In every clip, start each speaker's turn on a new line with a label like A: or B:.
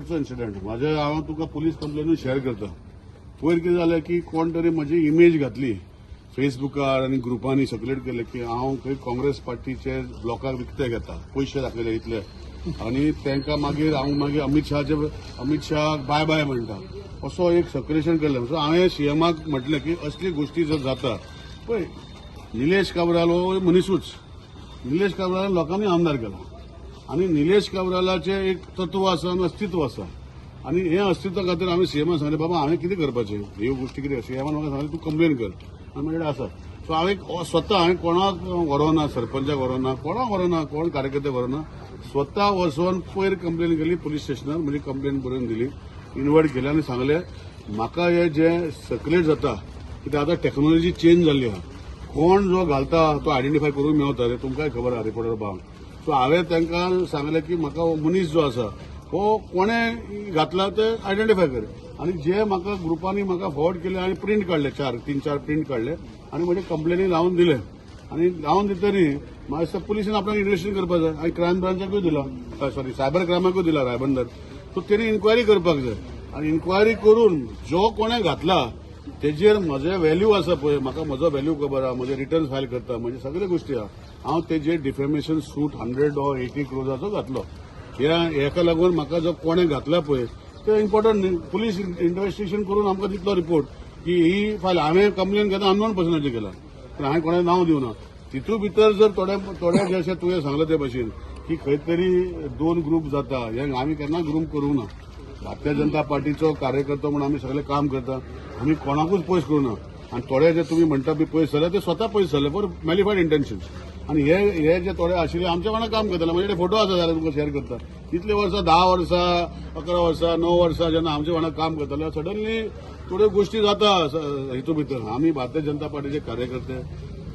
A: एअरपोर्टचो incident हांव तुका police कंप्लेनूय share करता. पयर कितें जालें की कोण तरी म्हजी इमेज घातली फेसबुकार आनी ग्रुपांनी सर्क्युलेट केले की हांव खंय काँग्रेस पार्टीचे ब्लॉकाक विकते घेता, पयशे दाखयले इतले, आनी तांकां मागीर अमित शहाक बाय बाय म्हणटा, असो एक सर्क्युलेशन केलें. सो हांवें सीएमाक म्हटलें की असली गोष्टी जर जाता पळय, निलेश काब्राल हो मनीसूच, निलेश काब्राल लोकांनी आमदार केला आणि निलेश काब्रालाचें एक तत्व आसा आनी अस्तित्व आसा, आनी हे अस्तित्वा खातीर हांवें सीएमान सांगलें बाबा हांवें कितें करपाचें, ह्यो गोष्टी कितें. सीएमान म्हाका सांगलें तूं कंप्लेन कर, आनी म्हजे कडेन आसा. सो हांवें स्वता कोणाक व्हरोना, सरपंचाक व्हरोना, कोणाक व्हरोना, कोण कार्यकर्ते व्हरोना, स्वता वचून पयर कंप्लेन केली पुलीस स्टेशनार, म्हजी कंप्लेन बरोवन दिली, इन्वायट केलें आनी सांगलें म्हाका हे जे सर्क्युलेट जाता कित्याक आतां टॅक्नॉलॉजी चेंज जाल्ली आहा, कोण जो घालता तो आयडेंटिफाय करूंक मेळटा रे, तुमकांय खबर आहा रिपोर्टर बाब. सो हांवें तांकां सांगलें की म्हाका मनीस जो आसा हो कोणें घातला ते आयडेंटिफाय कर, आनी जे म्हाका ग्रुपांनी म्हाका फॉरवर्ड केले आनी प्रिंट काडले, 3-4 प्रिंट काडले आनी म्हजे कंप्लेनी लावन दिले. आनी लावन दितरी म्हाका दिसता पुलिसान आपल्याक इन्व्हेस्टिगेशन करपाक जाय. हांवें क्रायम ब्रांचाकूय दिला, सॉरी सायबर क्रायमाकूय दिला रायबंदर. सो तेणी इन्क्वायरी करपाक जाय आनी इन्क्वायरी करून जो कोणें घातला तेजेर म्हजे व्हॅल्यू आसा पळय, म्हाका म्हजो व्हॅल्यू खबर आहा, म्हजे रिटर्न फायल करता, म्हणजे सगळे गोष्टी आहा. हांव तेजेर डिफेमेशन सूट 100 or 80 crores घातलो. हेका लागून म्हाका जो कोणें घातला पळय ते इम्पॉर्टंट न्ही. पुलीस इन्व्हेस्टिगेशन करून आमकां दितलो रिपोर्ट की ही फायल हांवें कंप्लेन केला अननोन पर्सनाचेर केला, पण हांवें कोणाचें नांव दिवना. तितू भितर जर थोडे जे अशें तुवें सांगलें ते भशेन की खंय तरी 2 ग्रुप जाता, हे आमी केन्ना ग्रुप करूंक ना. भारतीय जनता पार्टीचो कार्यकर्तो म्हणून आमी सगळे काम करता, आमी कोणाकूच पयस करूना. आनी थोडे जे तुमी म्हणटा बी पयस जाले ते स्वता पयस जाले फॉर मॅलिफायड इंटेन्शन्स. आनी हे जे थोडे आशिल्ले आमच्या वांगडा काम करताले, म्हजे कडेन फोटो आसा जाल्यार तुमकां शेअर करता. इतले वर्सां 10 वर्सां 11 वर्सां 9 वर्सां जेन्ना आमच्या वांगडा काम करताले सडनली थोड्यो गोष्टी जाता हितू भितर. आमी भारतीय जनता पार्टीचे कार्यकर्ते,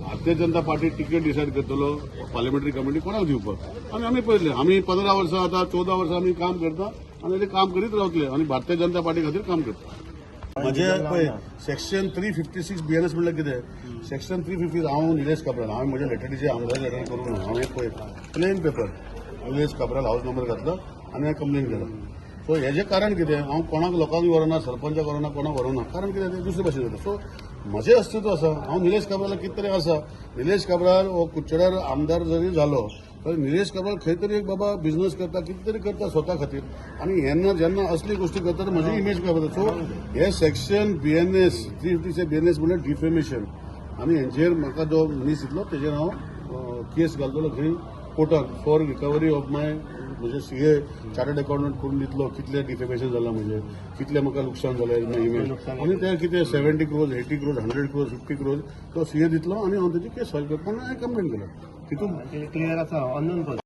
A: Bharatiya Janata party ticket decide करतलो पार्लिमेंटरी कमिटी कोणाक दिवपाक, आनी आमी पळयलें. आमी 15 वर्सां आतां 14 वर्सां आमी काम करता आनी ते काम करीत रावतले आनी भारतीय जनता पार्टी खातीर काम करता. म्हजे पळय सेक्शन 356 BNS म्हणल्यार कितें, सेक्शन 350 हांव निलेश काब्राल, हांवें म्हज्या लेटरीचे आमदार लेटर करूंक ना. हांवें पळय plain paper Nilesh Cabral house number घातलो आनी हांवें कंप्लेन केला. सो हेजें कारण कितें, हांव कोणाक लोकांक व्हरना, सरपंचाक व्हरना, कोणाक व्हरना. कारण कितें तें दुसरे भाशेन जाता. सो म्हजें अस्तित्व आसा, हांव निलेश काब्रालाक कितें तरी आसा. निलेश काब्राल हो कुडचड्यार आमदार जरी जालो तर निलेश काब्राल खंय तरी एक बाबा बिझनेस करता, कितें तरी करता स्वता खातीर, आनी जेन्ना असली गोष्टी करता तर म्हजी इमेज काय करता. सो हे सेक्शन BNS 350 BNS म्हणल्यार डिफेमेशन, आनी हेंचेर म्हाका जो मनीस दितलो तेजेर हांव केस घालतलो खंय कोर्टाक फॉर रिकवरी ऑफ म्हजे CA चार्टर्ड अकाउंटंट करून दितलो कितले डिफेमेशन जाला, म्हणजे कितले म्हाका लुकसाण जालें इमेज, आनी ते कितें 70 crores 80 crores 100 crores 50 crores तो CA दितलो आनी हांव तेजी केस फायल करता आनी हांवें कंप्लेन केला. तितून
B: क्लियर आसा अननोन